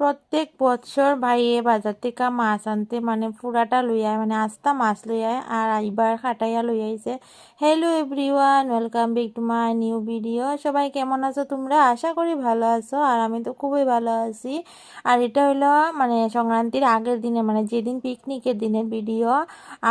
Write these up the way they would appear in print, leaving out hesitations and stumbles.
প্রত্যেক বছর ভাইয়ে বাজার থেকে মাছ আনতে মানে পুরাটা লই আয় মানে আস্তা মাছ লই আয় আর এইবার খাটাইয়া লই আইছে। Hello everyone, welcome back to my new video. সবাই কেমন আছো তোমরা? আশা করি ভালো আছো আর আমি তো খুবই ভালো আছি। আর এটা হইলো মানে সংক্রান্তির আগের দিনে মানে যেদিন পিকনিকের দিনের ভিডিও।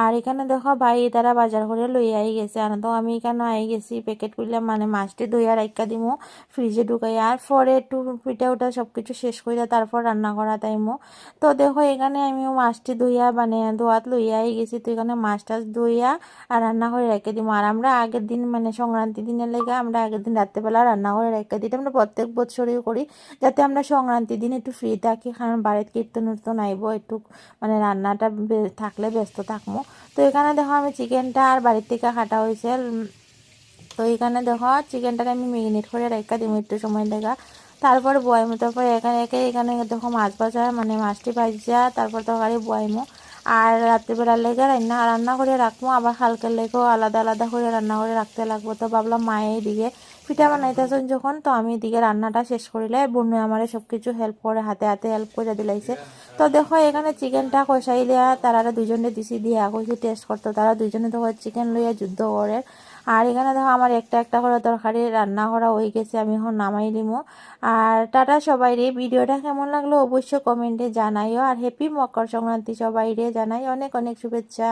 আর এখানে দেখো ভাই তারা বাজার করে লই আই গেছে আর তো আমি এখানে আই গেছি প্যাকেট করলাম মানে মাছটি ধুইয়া রাখা দিমু ফ্রিজে ঢুকাই আর পরে একটু পিঠা উঠা সব কিছু শেষ করে তারপর রান্না করা টাইমও। তো দেখো এখানে আমি মাছটি ধুইয়া মানে ধোয়াত লইয়াই গেছি, তো এখানে মাছ টাছ ধুইয়া আর রান্না করে রেখে দিব। আর আমরা আগের দিন মানে সংক্রান্তি দিনের লেগে আমরা আগের দিন রাত্রেবেলা রান্না করে রেখে দিই, আমরা প্রত্যেক বছরই করি যাতে আমরা সংক্রান্তির দিন একটু ফ্রি থাকি, কারণ বাড়িতে কীর্তন উর্তন আইব একটু মানে রান্নাটা থাকলে ব্যস্ত থাকবো। তো এখানে দেখো আমি চিকেনটা আর বাড়ির থেকে কাটা হয়েছে। তো এখানে দেখো চিকেনটাকে আমি মেরিনেট করে রেখে দিব একটু সময় লেগা, তারপর বয়ামো। তারপর এখানে দেখো মাছ ভাজা মানে মাছটি ভাজা তারপর তরকারি বয়ামো। আর রাত্রিবেলার লেগে রান্না করে রাখবো, আবার হালকার লেগেও আলাদা আলাদা করে রান্না করে রাখতে লাগবো। তো ভাবলাম মায়ের দিকে পিঠা বানাইতেছেন যখন, তো আমি এদিকে রান্নাটা শেষ করিলে বন্যু আমার সব কিছু হেল্প করে হাতে হাতে হেল্প করে দিলাইছে। তো দেখো এখানে চিকেনটা কষাইলে তারা দুজনে দিছি দিয়া কইছি টেস্ট করতো, তারা দুজনে দেখো চিকেন লইয়া যুদ্ধ করে। আর এখানে দেখো আমার একটা একটা করে তরকারি রান্না করা হয়ে গেছে, আমি এখন নামাই দিমু। আর টাটা সবাই রে, ভিডিওটা কেমন লাগলো অবশ্যই কমেন্টে জানাইও। আর হ্যাপি মকর সংক্রান্তি সবাই রে জানাই অনেক অনেক শুভেচ্ছা।